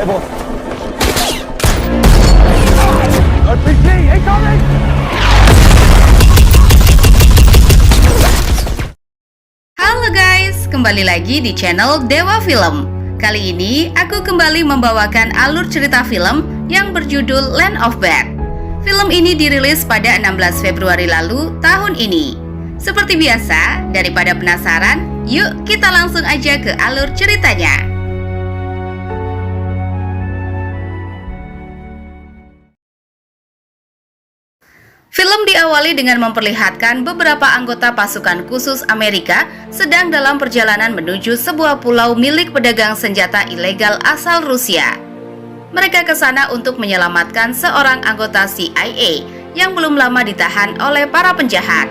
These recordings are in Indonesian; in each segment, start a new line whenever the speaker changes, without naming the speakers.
Rebel. RPG incoming!
Halo guys, kembali lagi di channel Dewa Film. Kali ini aku kembali membawakan alur cerita film yang berjudul Land of Bad. Film ini dirilis pada 16 Februari lalu tahun ini. Seperti biasa, daripada penasaran, yuk kita langsung aja ke alur ceritanya. Film diawali dengan memperlihatkan beberapa anggota pasukan khusus Amerika sedang dalam perjalanan menuju sebuah pulau milik pedagang senjata ilegal asal Rusia. Mereka ke sana untuk menyelamatkan seorang anggota CIA yang belum lama ditahan oleh para penjahat.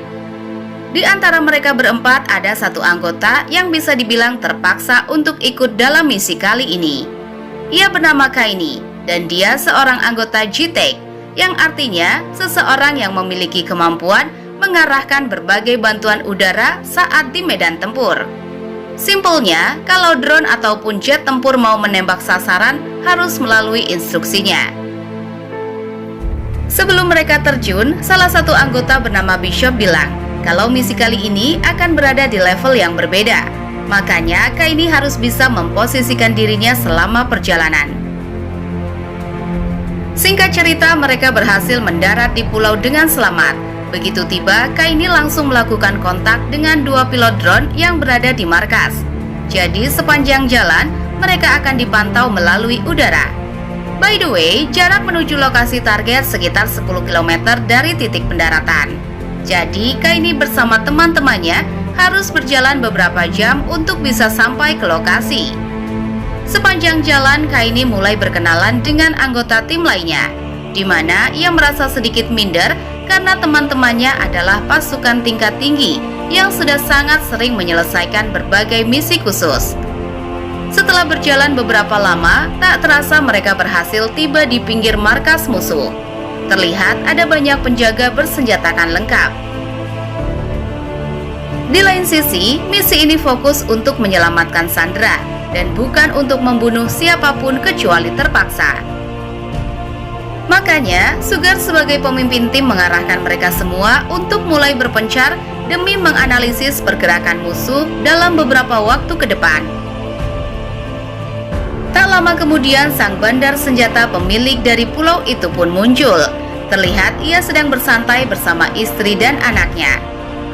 Di antara mereka berempat ada satu anggota yang bisa dibilang terpaksa untuk ikut dalam misi kali ini. Ia bernama Kaini dan dia seorang anggota G-Tech, yang artinya seseorang yang memiliki kemampuan mengarahkan berbagai bantuan udara saat di medan tempur. Simpelnya, kalau drone ataupun jet tempur mau menembak sasaran harus melalui instruksinya. Sebelum mereka terjun, salah satu anggota bernama Bishop bilang kalau misi kali ini akan berada di level yang berbeda. Makanya Kaini harus bisa memposisikan dirinya selama perjalanan. Singkat cerita, mereka berhasil mendarat di pulau dengan selamat. Begitu tiba, Kaini langsung melakukan kontak dengan dua pilot drone yang berada di markas. Jadi sepanjang jalan, mereka akan dipantau melalui udara. By the way, jarak menuju lokasi target sekitar 10 km dari titik pendaratan. Jadi Kaini bersama teman-temannya harus berjalan beberapa jam untuk bisa sampai ke lokasi. Sepanjang jalan, Kaini mulai berkenalan dengan anggota tim lainnya, di mana ia merasa sedikit minder karena teman-temannya adalah pasukan tingkat tinggi yang sudah sangat sering menyelesaikan berbagai misi khusus. Setelah berjalan beberapa lama, tak terasa mereka berhasil tiba di pinggir markas musuh. Terlihat ada banyak penjaga bersenjatakan lengkap. Di lain sisi, misi ini fokus untuk menyelamatkan Sandra dan bukan untuk membunuh siapapun kecuali terpaksa. Makanya, Sugar sebagai pemimpin tim mengarahkan mereka semua untuk mulai berpencar demi menganalisis pergerakan musuh dalam beberapa waktu ke depan. Tak lama kemudian, sang bandar senjata pemilik dari pulau itu pun muncul. Terlihat ia sedang bersantai bersama istri dan anaknya.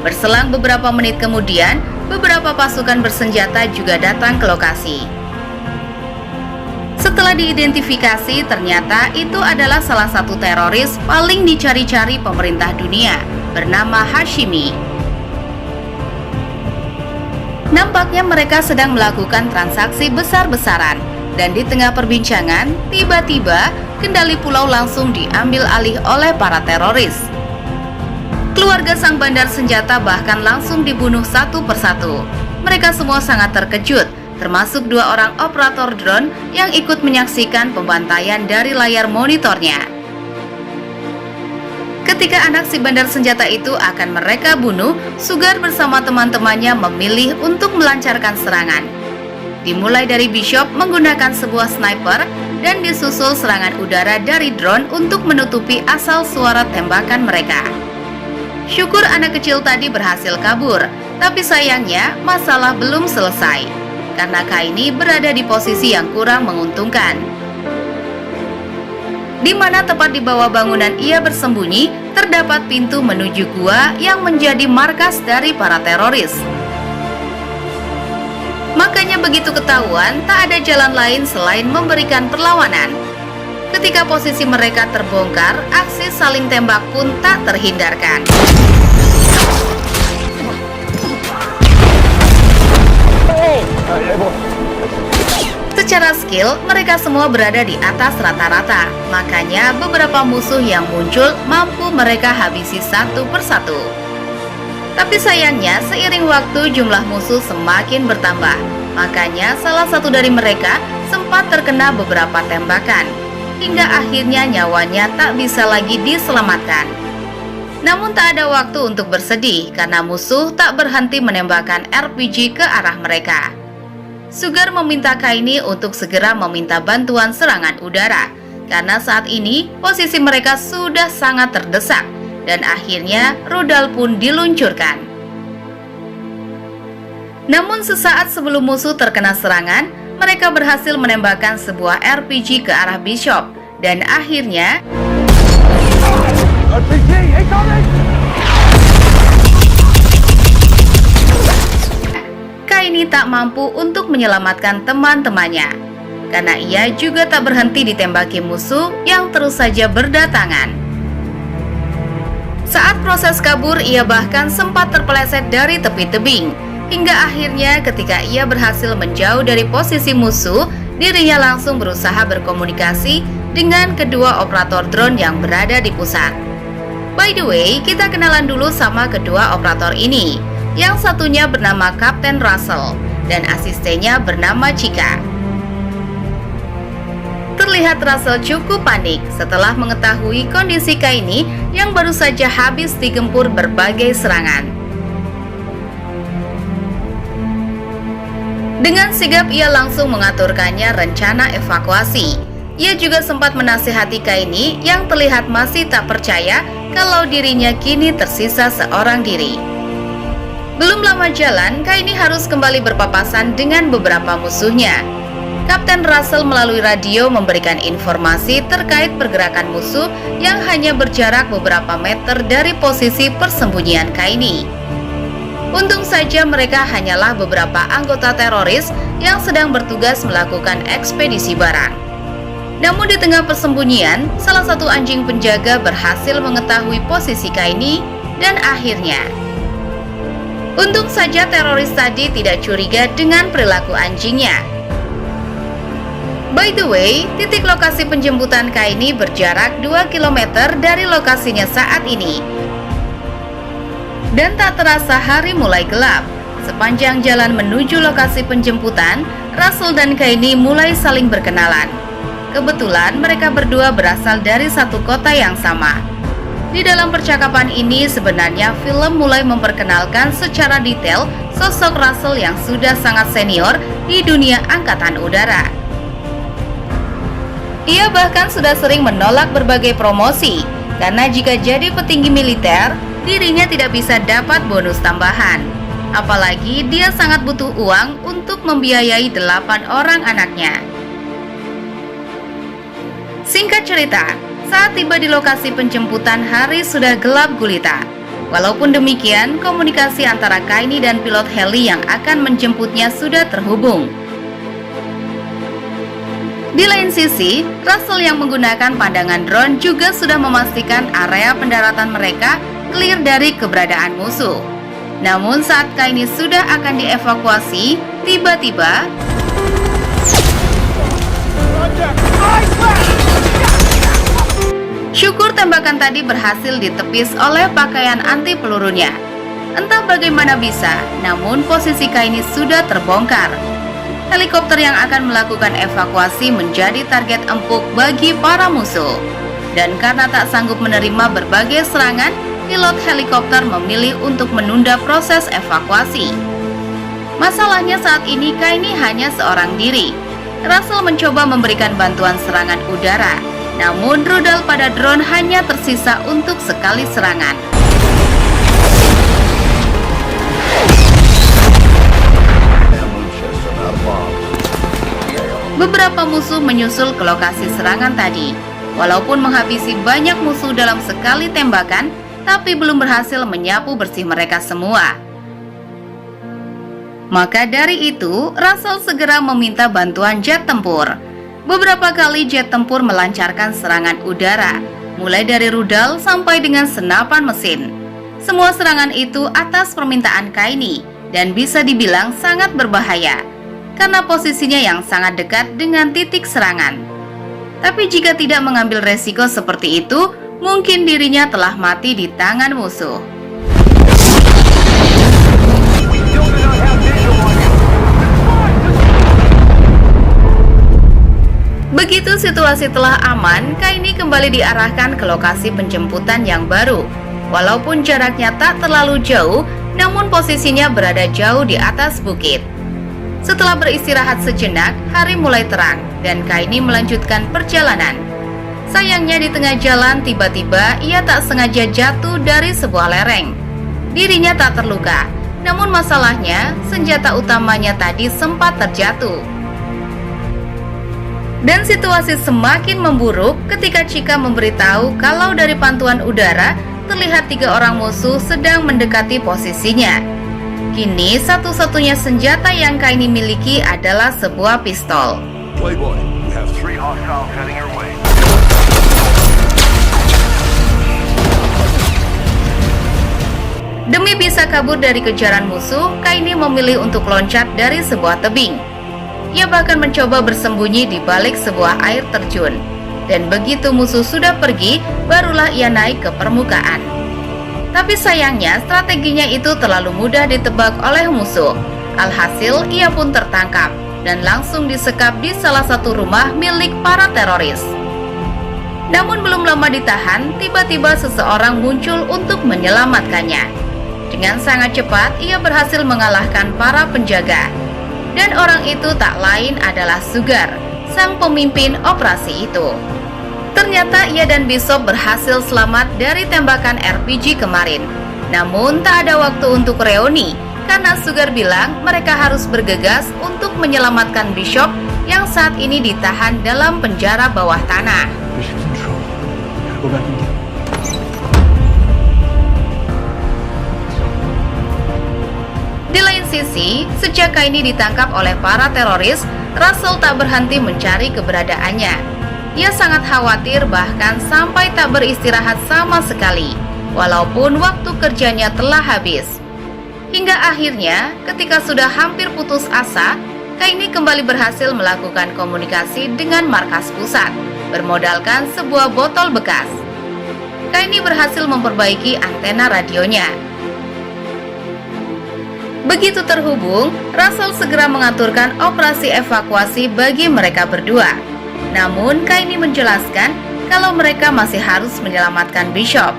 Berselang beberapa menit kemudian, beberapa pasukan bersenjata juga datang ke lokasi. Setelah diidentifikasi, ternyata itu adalah salah satu teroris paling dicari-cari pemerintah dunia, bernama Hashimi. Nampaknya mereka sedang melakukan transaksi besar-besaran, dan di tengah perbincangan, tiba-tiba kendali pulau langsung diambil alih oleh para teroris. Keluarga sang bandar senjata bahkan langsung dibunuh satu persatu. Mereka semua sangat terkejut, termasuk dua orang operator drone yang ikut menyaksikan pembantaian dari layar monitornya. Ketika anak si bandar senjata itu akan mereka bunuh, Sugar bersama teman-temannya memilih untuk melancarkan serangan. Dimulai dari Bishop menggunakan sebuah sniper dan disusul serangan udara dari drone untuk menutupi asal suara tembakan mereka. Syukur anak kecil tadi berhasil kabur, tapi sayangnya masalah belum selesai, karena Kaini berada di posisi yang kurang menguntungkan. Di mana tepat di bawah bangunan ia bersembunyi, terdapat pintu menuju gua yang menjadi markas dari para teroris. Makanya begitu ketahuan, tak ada jalan lain selain memberikan perlawanan. Ketika posisi mereka terbongkar, aksi saling tembak pun tak terhindarkan. Secara skill, mereka semua berada di atas rata-rata. Makanya beberapa musuh yang muncul mampu mereka habisi satu persatu. Tapi sayangnya, seiring waktu jumlah musuh semakin bertambah. Makanya salah satu dari mereka sempat terkena beberapa tembakan, hingga akhirnya nyawanya tak bisa lagi diselamatkan. Namun tak ada waktu untuk bersedih karena musuh tak berhenti menembakkan RPG ke arah mereka. Sugar meminta Kaini untuk segera meminta bantuan serangan udara, karena saat ini posisi mereka sudah sangat terdesak, dan akhirnya rudal pun diluncurkan. Namun sesaat sebelum musuh terkena serangan, mereka berhasil menembakkan sebuah RPG ke arah Bishop, dan akhirnya
RPG incoming!
Kaini tak mampu untuk menyelamatkan teman-temannya, karena ia juga tak berhenti ditembaki musuh yang terus saja berdatangan. Saat proses kabur, ia bahkan sempat terpeleset dari tepi tebing, hingga akhirnya ketika ia berhasil menjauh dari posisi musuh, dirinya langsung berusaha berkomunikasi dengan kedua operator drone yang berada di pusat. By the way, kita kenalan dulu sama kedua operator ini. Yang satunya bernama Kapten Russell dan asistennya bernama Chica. Terlihat Russell cukup panik setelah mengetahui kondisi Kaini yang baru saja habis digempur berbagai serangan. Dengan sigap ia langsung mengaturkannya rencana evakuasi. Ia juga sempat menasihati Kaini yang terlihat masih tak percaya kalau dirinya kini tersisa seorang diri. Belum lama jalan, Kaini harus kembali berpapasan dengan beberapa musuhnya. Kapten Russell melalui radio memberikan informasi terkait pergerakan musuh yang hanya berjarak beberapa meter dari posisi persembunyian Kaini. Untung saja mereka hanyalah beberapa anggota teroris yang sedang bertugas melakukan ekspedisi barang. Namun di tengah persembunyian, salah satu anjing penjaga berhasil mengetahui posisi Kaini dan akhirnya untung saja teroris tadi tidak curiga dengan perilaku anjingnya. By the way, titik lokasi penjemputan Kaini berjarak 2 km dari lokasinya saat ini. Dan tak terasa hari mulai gelap. Sepanjang jalan menuju lokasi penjemputan, Russell dan Kaini mulai saling berkenalan. Kebetulan mereka berdua berasal dari satu kota yang sama. Di dalam percakapan ini sebenarnya film mulai memperkenalkan secara detail sosok Russell yang sudah sangat senior di dunia angkatan udara. Ia bahkan sudah sering menolak berbagai promosi, karena jika jadi petinggi militer, dirinya tidak bisa dapat bonus tambahan. Apalagi dia sangat butuh uang untuk membiayai 8 orang anaknya. Singkat cerita, saat tiba di lokasi penjemputan, hari sudah gelap gulita. Walaupun demikian, komunikasi antara Kaini dan pilot heli yang akan menjemputnya sudah terhubung. Di lain sisi, Russell yang menggunakan pandangan drone juga sudah memastikan area pendaratan mereka clear dari keberadaan musuh. Namun saat Kaini sudah akan dievakuasi, tiba-tiba syukur tembakan tadi berhasil ditepis oleh pakaian anti pelurunya. Entah bagaimana bisa, namun posisi Kaini sudah terbongkar. Helikopter yang akan melakukan evakuasi menjadi target empuk bagi para musuh. Dan karena tak sanggup menerima berbagai serangan, pilot helikopter memilih untuk menunda proses evakuasi. Masalahnya saat ini Kaini hanya seorang diri. Russell mencoba memberikan bantuan serangan udara, namun rudal pada drone hanya tersisa untuk sekali serangan. Beberapa musuh menyusul ke lokasi serangan tadi. Walaupun menghabisi banyak musuh dalam sekali tembakan, tapi belum berhasil menyapu bersih mereka semua. Maka dari itu, Russell segera meminta bantuan jet tempur. Beberapa kali jet tempur melancarkan serangan udara, mulai dari rudal sampai dengan senapan mesin. Semua serangan itu atas permintaan Kaini dan bisa dibilang sangat berbahaya karena posisinya yang sangat dekat dengan titik serangan. Tapi jika tidak mengambil resiko seperti itu, mungkin dirinya telah mati di tangan musuh. Begitu situasi telah aman, Kaini kembali diarahkan ke lokasi penjemputan yang baru. Walaupun jaraknya tak terlalu jauh, namun posisinya berada jauh di atas bukit. Setelah beristirahat sejenak, hari mulai terang dan Kaini melanjutkan perjalanan. Sayangnya di tengah jalan tiba-tiba ia tak sengaja jatuh dari sebuah lereng. Dirinya tak terluka, namun masalahnya senjata utamanya tadi sempat terjatuh. Dan situasi semakin memburuk ketika Chika memberitahu kalau dari pantauan udara terlihat 3 orang musuh sedang mendekati posisinya. Kini satu-satunya senjata yang Kaini miliki adalah sebuah pistol.
Playboy, we have 3 hostiles heading your way.
Demi bisa kabur dari kejaran musuh, Kaini memilih untuk loncat dari sebuah tebing. Ia bahkan mencoba bersembunyi di balik sebuah air terjun. Dan begitu musuh sudah pergi, barulah ia naik ke permukaan. Tapi sayangnya strateginya itu terlalu mudah ditebak oleh musuh. Alhasil ia pun tertangkap dan langsung disekap di salah satu rumah milik para teroris. Namun belum lama ditahan, tiba-tiba seseorang muncul untuk menyelamatkannya. Dengan sangat cepat ia berhasil mengalahkan para penjaga. Dan orang itu tak lain adalah Sugar, sang pemimpin operasi itu. Ternyata ia dan Bishop berhasil selamat dari tembakan RPG kemarin. Namun tak ada waktu untuk reuni, karena Sugar bilang mereka harus bergegas untuk menyelamatkan Bishop yang saat ini ditahan dalam penjara bawah tanah.
Bishop's in trouble. Gotta go back and get him.
Di lain sisi, sejak Kaini ditangkap oleh para teroris, Russell tak berhenti mencari keberadaannya. Ia sangat khawatir bahkan sampai tak beristirahat sama sekali, walaupun waktu kerjanya telah habis. Hingga akhirnya, ketika sudah hampir putus asa, Kaini kembali berhasil melakukan komunikasi dengan markas pusat, bermodalkan sebuah botol bekas. Kaini berhasil memperbaiki antena radionya. Begitu terhubung, Russell segera mengaturkan operasi evakuasi bagi mereka berdua. Namun Kaini menjelaskan kalau mereka masih harus menyelamatkan Bishop.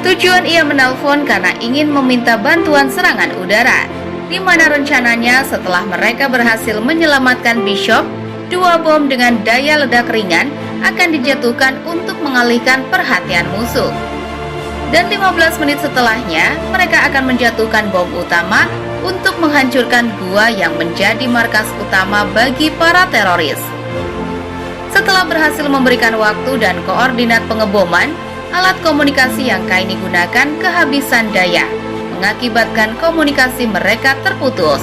Tujuan ia menelpon karena ingin meminta bantuan serangan udara, di mana rencananya setelah mereka berhasil menyelamatkan Bishop, 2 bom dengan daya ledak ringan akan dijatuhkan untuk mengalihkan perhatian musuh. Dan 15 menit setelahnya, mereka akan menjatuhkan bom utama untuk menghancurkan gua yang menjadi markas utama bagi para teroris. Setelah berhasil memberikan waktu dan koordinat pengeboman, alat komunikasi yang Kaini gunakan kehabisan daya, mengakibatkan komunikasi mereka terputus.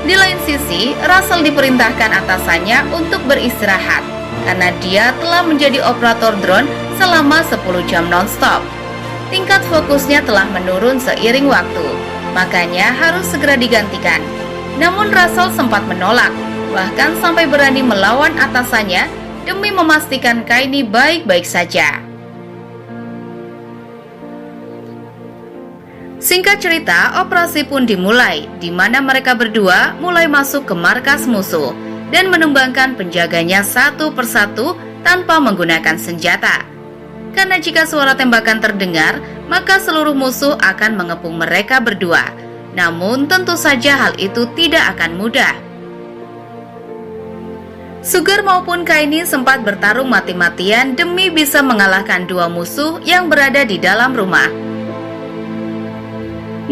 Di lain sisi, Russell diperintahkan atasannya untuk beristirahat, karena dia telah menjadi operator drone selama 10 jam non-stop. Tingkat fokusnya telah menurun seiring waktu, makanya harus segera digantikan. Namun Russell sempat menolak, bahkan sampai berani melawan atasannya demi memastikan Kaini baik-baik saja. Singkat cerita, operasi pun dimulai, di mana mereka berdua mulai masuk ke markas musuh dan menumbangkan penjaganya satu persatu tanpa menggunakan senjata. Karena jika suara tembakan terdengar, maka seluruh musuh akan mengepung mereka berdua. Namun tentu saja hal itu tidak akan mudah. Sugar maupun Kaini sempat bertarung mati-matian demi bisa mengalahkan 2 musuh yang berada di dalam rumah.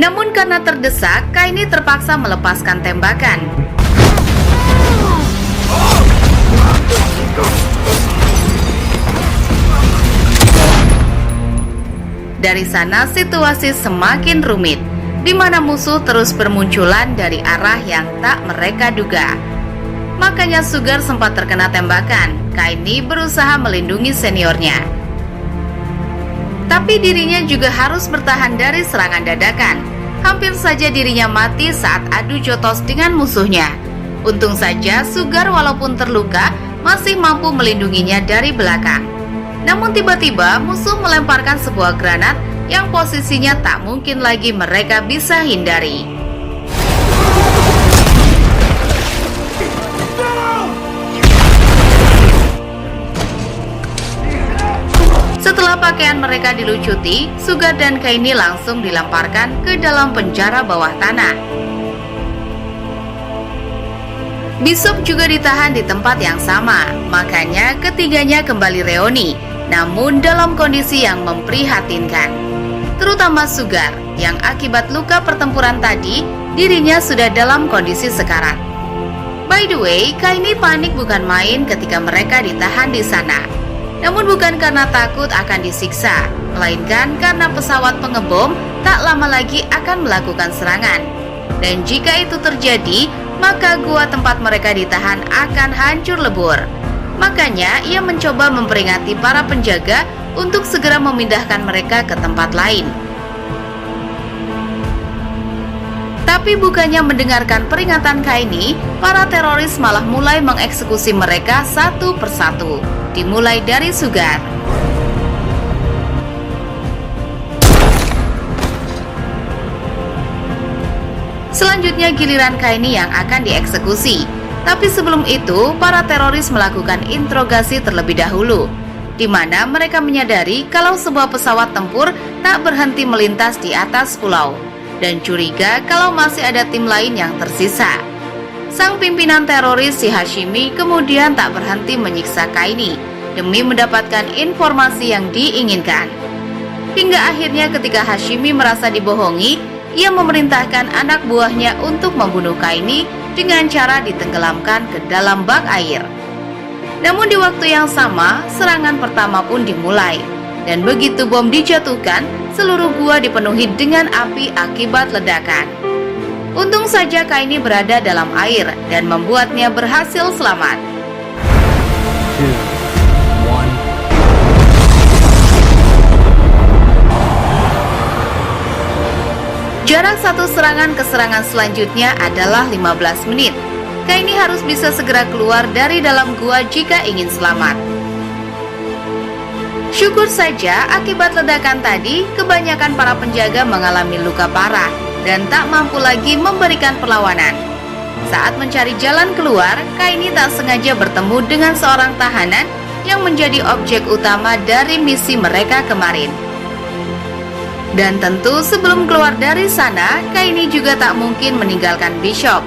Namun karena terdesak, Kaini terpaksa melepaskan tembakan. Dari sana situasi semakin rumit, di mana musuh terus bermunculan dari arah yang tak mereka duga. Makanya Sugar sempat terkena tembakan. Kaini berusaha melindungi seniornya. Tapi dirinya juga harus bertahan dari serangan dadakan. Hampir saja dirinya mati saat adu jotos dengan musuhnya. Untung saja Sugar walaupun terluka masih mampu melindunginya dari belakang. Namun tiba-tiba musuh melemparkan sebuah granat yang posisinya tak mungkin lagi mereka bisa hindari. Setelah pakaian mereka dilucuti, Sugar dan Kaini langsung dilemparkan ke dalam penjara bawah tanah. Bishop juga ditahan di tempat yang sama, makanya ketiganya kembali reuni, namun dalam kondisi yang memprihatinkan. Terutama Sugar, yang akibat luka pertempuran tadi, dirinya sudah dalam kondisi sekarat. By the way, Kaini panik bukan main ketika mereka ditahan di sana. Namun bukan karena takut akan disiksa, melainkan karena pesawat pengebom tak lama lagi akan melakukan serangan. Dan jika itu terjadi, maka gua tempat mereka ditahan akan hancur lebur. Makanya ia mencoba memperingati para penjaga untuk segera memindahkan mereka ke tempat lain. Tapi bukannya mendengarkan peringatan Kaini, para teroris malah mulai mengeksekusi mereka satu persatu, dimulai dari Sugar. Selanjutnya giliran Kaini yang akan dieksekusi. Tapi sebelum itu, para teroris melakukan interogasi terlebih dahulu, di mana mereka menyadari kalau sebuah pesawat tempur tak berhenti melintas di atas pulau, dan curiga kalau masih ada tim lain yang tersisa. Sang pimpinan teroris si Hashimi kemudian tak berhenti menyiksa Kaini demi mendapatkan informasi yang diinginkan. Hingga akhirnya ketika Hashimi merasa dibohongi, ia memerintahkan anak buahnya untuk membunuh Kaini dengan cara ditenggelamkan ke dalam bak air. Namun di waktu yang sama, serangan pertama pun dimulai. Dan begitu bom dijatuhkan, seluruh gua dipenuhi dengan api akibat ledakan. Untung saja Kaini berada dalam air dan membuatnya berhasil selamat.
2, 1.
Jarak satu serangan ke serangan selanjutnya adalah 15 menit. Kaini harus bisa segera keluar dari dalam gua jika ingin selamat. Syukur saja akibat ledakan tadi, kebanyakan para penjaga mengalami luka parah dan tak mampu lagi memberikan perlawanan. Saat mencari jalan keluar, Kaini tak sengaja bertemu dengan seorang tahanan yang menjadi objek utama dari misi mereka kemarin. Dan tentu sebelum keluar dari sana, Kaini juga tak mungkin meninggalkan Bishop.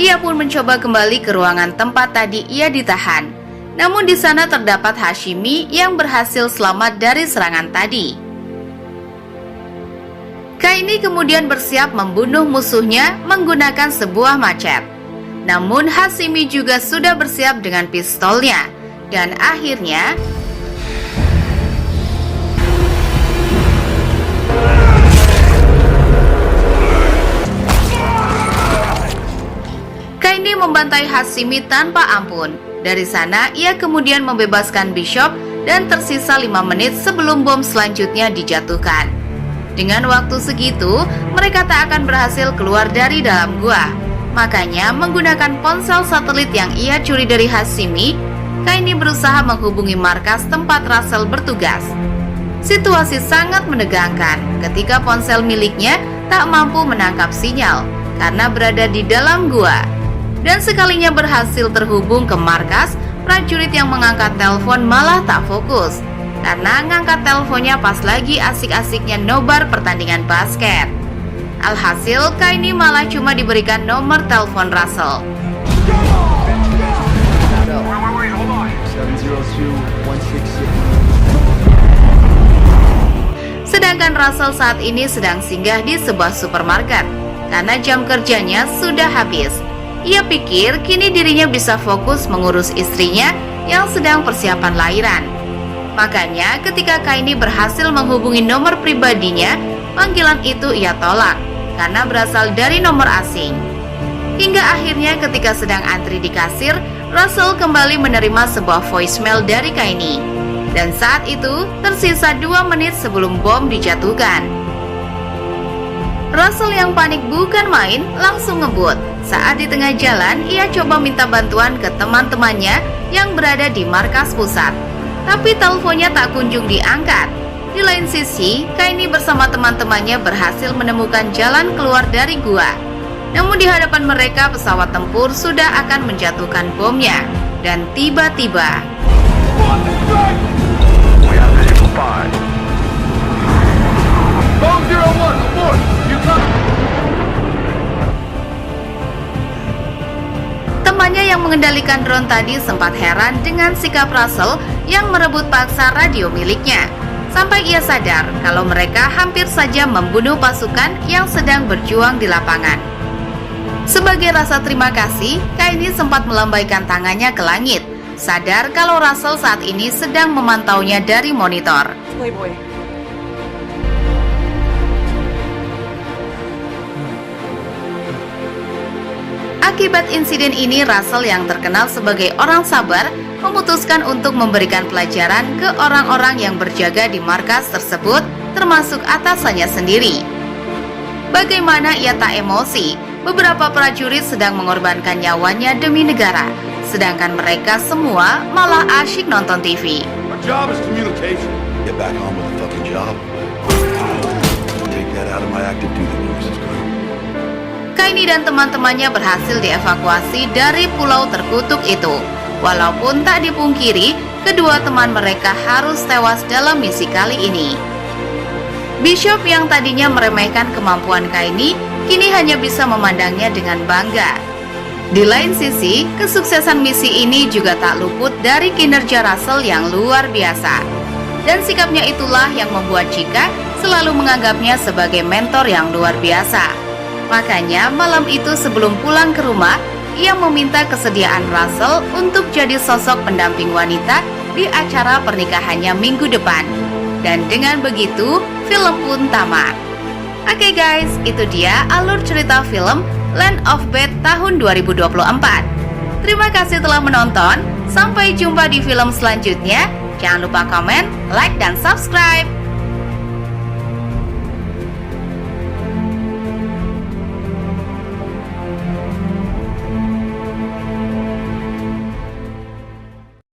Ia pun mencoba kembali ke ruangan tempat tadi ia ditahan. Namun di sana terdapat Hashimi yang berhasil selamat dari serangan tadi. Kaini kemudian bersiap membunuh musuhnya menggunakan sebuah macet. Namun Hashimi juga sudah bersiap dengan pistolnya. Dan akhirnya Kaini membantai Hashimi tanpa ampun. Dari sana, ia kemudian membebaskan Bishop dan tersisa 5 menit sebelum bom selanjutnya dijatuhkan. Dengan waktu segitu, mereka tak akan berhasil keluar dari dalam gua. Makanya, menggunakan ponsel satelit yang ia curi dari Hashimi, Kaini berusaha menghubungi markas tempat Russell bertugas. Situasi sangat menegangkan ketika ponsel miliknya tak mampu menangkap sinyal karena berada di dalam gua. Dan sekalinya berhasil terhubung ke markas, prajurit yang mengangkat telepon malah tak fokus karena ngangkat teleponnya pas lagi asik-asiknya nobar pertandingan basket. Alhasil, Kaini malah cuma diberikan nomor telepon Russell.
Wait, hold on. 702-166.
Sedangkan Russell saat ini sedang singgah di sebuah supermarket karena jam kerjanya sudah habis. Ia pikir kini dirinya bisa fokus mengurus istrinya yang sedang persiapan lahiran. Makanya ketika Kaini berhasil menghubungi nomor pribadinya, panggilan itu ia tolak karena berasal dari nomor asing. Hingga akhirnya ketika sedang antri di kasir, Russell kembali menerima sebuah voicemail dari Kaini. Dan saat itu tersisa 2 menit sebelum bom dijatuhkan. Russell yang panik bukan main langsung ngebut. Saat di tengah jalan, ia coba minta bantuan ke teman-temannya yang berada di markas pusat. Tapi teleponnya tak kunjung diangkat. Di lain sisi, Kaini bersama teman-temannya berhasil menemukan jalan keluar dari gua. Namun di hadapan mereka pesawat tempur sudah akan menjatuhkan bomnya. Dan tiba-tiba
We have visual 5. Bomb 01, abort! You got...
Temannya yang mengendalikan drone tadi sempat heran dengan sikap Russell yang merebut paksa radio miliknya. Sampai ia sadar kalau mereka hampir saja membunuh pasukan yang sedang berjuang di lapangan. Sebagai rasa terima kasih, Kaini sempat melambaikan tangannya ke langit, sadar kalau Russell saat ini sedang memantaunya dari monitor.
Playboy.
Akibat insiden ini, Russell yang terkenal sebagai orang sabar memutuskan untuk memberikan pelajaran ke orang-orang yang berjaga di markas tersebut, termasuk atasannya sendiri. Bagaimana ia tak emosi? Beberapa prajurit sedang mengorbankan nyawanya demi negara, sedangkan mereka semua malah asyik nonton TV.
Our job is communication.
Get back on with the fucking job. Take that out of my active duty, Mrs. Colonel.
Kaini dan teman-temannya berhasil dievakuasi dari pulau terkutuk itu. Walaupun tak dipungkiri, kedua teman mereka harus tewas dalam misi kali ini. Bishop yang tadinya meremehkan kemampuan Kaini, kini hanya bisa memandangnya dengan bangga. Di lain sisi, kesuksesan misi ini juga tak luput dari kinerja Russell yang luar biasa. Dan sikapnya itulah yang membuat Chica selalu menganggapnya sebagai mentor yang luar biasa. Makanya malam itu sebelum pulang ke rumah, ia meminta kesediaan Russell untuk jadi sosok pendamping wanita di acara pernikahannya minggu depan. Dan dengan begitu, film pun tamat. Oke guys, itu dia alur cerita film Land of Bad tahun 2024. Terima kasih telah menonton. Sampai jumpa di film selanjutnya. Jangan lupa komen, like, dan subscribe.